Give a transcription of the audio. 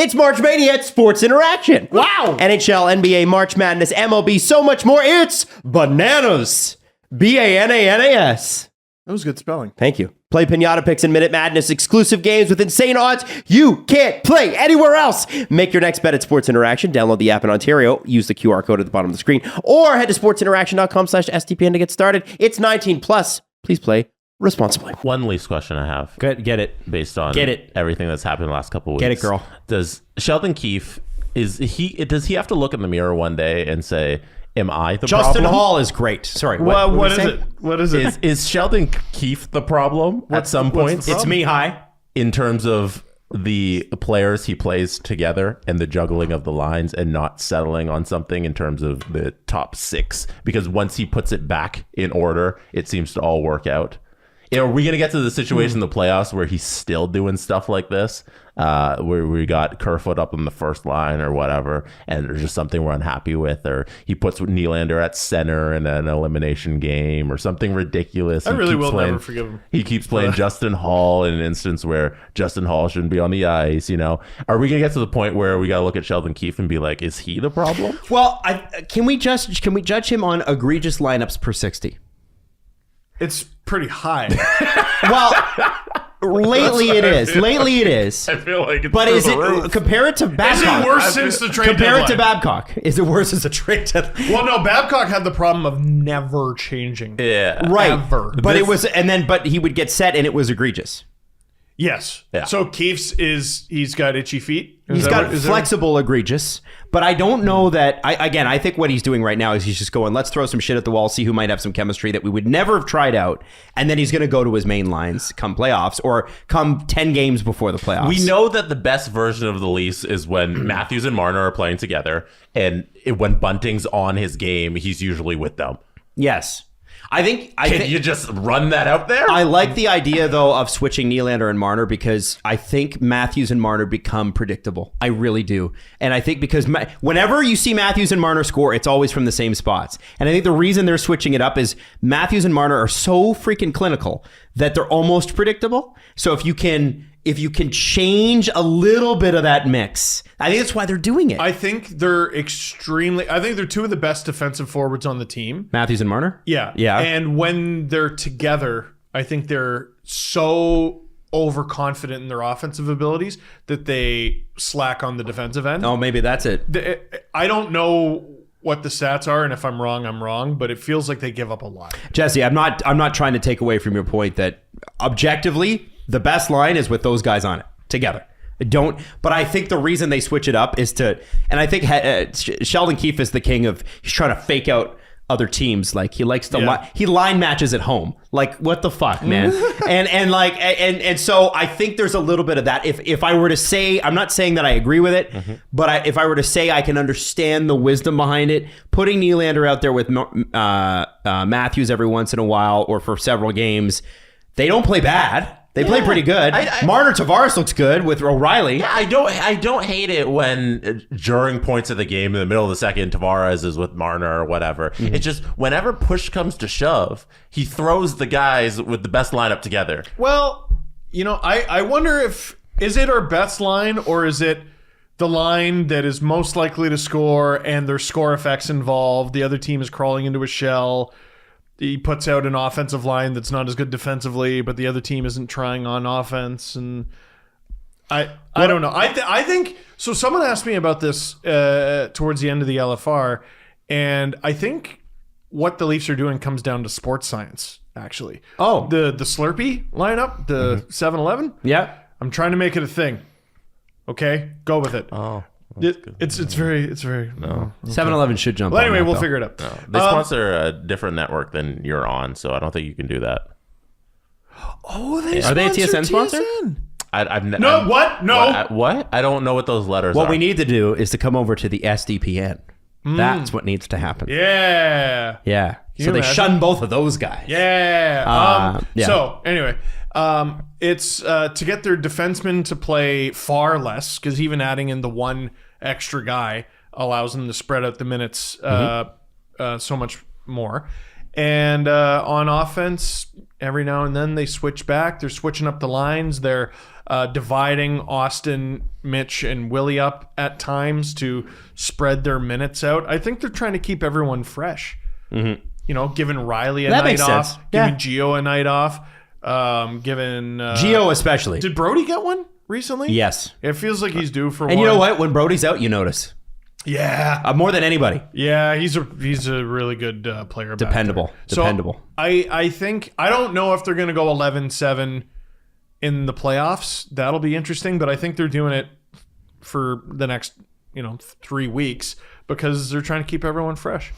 It's March Mania at Sports Interaction. Wow. NHL, NBA, March Madness, MLB, so much more. It's bananas. Bananas. That was good spelling. Thank you. Play Pinata Picks and Minute Madness exclusive games with insane odds you can't play anywhere else. Make your next bet at Sports Interaction. Download the app in Ontario. Use the QR code at the bottom of the screen. Or head to sportsinteraction.com/STPN to get started. It's 18 plus. Please play responsibly. One Leafs question I have. Get it. Based on Get everything that's happened in the last couple of weeks. Get it, girl. Does Sheldon Keefe, does he have to look in the mirror one day and say, am I the Justin problem? Hall is great. Sorry. What is it? What is it? Is Sheldon Keefe the problem at some point? It's me. Hi. In terms of the players he plays together and the juggling of the lines and not settling on something in terms of the top six, because once he puts it back in order, it seems to all work out. Are we going to get to the situation in the playoffs where he's still doing stuff like this, where we got Kerfoot up on the first line or whatever, and there's just something we're unhappy with, or he puts Nylander at center in an elimination game or something ridiculous. I really will never forgive him. He keeps playing Justin Hall in an instance where Justin Hall shouldn't be on the ice, you know? Are we going to get to the point where we got to look at Sheldon Keefe and be like, is he the problem? Well, can we judge him on egregious lineups per 60? It's pretty high. Well, lately it is. I feel like it's But is it compare it to Babcock? Is it worse since the trade Compare deadline? it to Babcock. Is it worse as a trade deadline? Well, no, Babcock had the problem of never changing. Yeah. Right. Ever. But it was, but he would get set and it was egregious. Yes. Yeah. So Keefe's he's got itchy feet. He's got flexible egregious, but I don't know that. I think what he's doing right now is he's just going, let's throw some shit at the wall, see who might have some chemistry that we would never have tried out, and then he's going to go to his main lines come playoffs or come 10 games before the playoffs. We know that the best version of the Leafs is when Matthews and Marner are playing together, and when Bunting's on his game, he's usually with them. Yes. Can you just run that out there? I like the idea, though, of switching Nylander and Marner because I think Matthews and Marner become predictable. I really do. And I think because whenever you see Matthews and Marner score, it's always from the same spots. And I think the reason they're switching it up is Matthews and Marner are so freaking clinical that they're almost predictable. So if you can change a little bit of that mix, I think that's why they're doing it. I think they're two of the best defensive forwards on the team. Matthews and Marner? Yeah. Yeah. And when they're together, I think they're so overconfident in their offensive abilities that they slack on the defensive end. Oh, maybe that's it. I don't know what the stats are, and if I'm wrong, I'm wrong, but it feels like they give up a lot. Jesse, I'm not trying to take away from your point that objectively the best line is with those guys on it together. But I think the reason they switch it up is and I think Sheldon Keefe is the king of, he's trying to fake out other teams. Like he likes to he line matches at home. Like what the fuck, man? and so I think there's a little bit of that. If I were to say, I'm not saying that I agree with it, but if I were to say I can understand the wisdom behind it, putting Nylander out there with Matthews every once in a while or for several games, they don't play bad. They play pretty good. Marner Tavares looks good with O'Reilly. Yeah, I don't hate it when during points of the game in the middle of the second, Tavares is with Marner or whatever. Mm-hmm. It's just whenever push comes to shove, he throws the guys with the best lineup together. Well, I wonder is it our best line or is it the line that is most likely to score and there's score effects involved? The other team is crawling into a shell. He puts out an offensive line that's not as good defensively, but the other team isn't trying on offense. And I don't know. I think so. Someone asked me about this towards the end of the LFR, and I think what the Leafs are doing comes down to sports science. Actually, the Slurpee lineup, the 7-Eleven. Yeah, I'm trying to make it a thing. Okay, go with it. Oh. It's very no. 7-Eleven should jump. Well, anyway, on that, we'll though. figure it out. No. They sponsor a different network than you're on, so I don't think you can do that. Oh, are they a TSN sponsor? No, what? No. What? I don't know what those letters are. What we need to do is to come over to the SDPN. That's what needs to happen. Yeah. Yeah. So they imagine? shun both of those guys. Yeah. Yeah. So anyway, it's to get their defensemen to play far less, because even adding in the one extra guy allows them to spread out the minutes so much more. And on offense, every now and then they switch back. They're switching up the lines. They're dividing Austin, Mitch, and Willie up at times to spread their minutes out. I think they're trying to keep everyone fresh. Mm-hmm. You know, giving Riley a That night makes off, sense. giving Yeah. Gio a night off, giving Gio especially. Did Brody get one recently? Yes. It feels like he's due for one. And you know what? When Brody's out, you notice. Yeah. More than anybody. Yeah, he's a really good player. Dependable. Back there. Dependable. So I think I don't know if they're going to go 11-7 in the playoffs. That'll be interesting, but I think they're doing it for the next 3 weeks because they're trying to keep everyone fresh.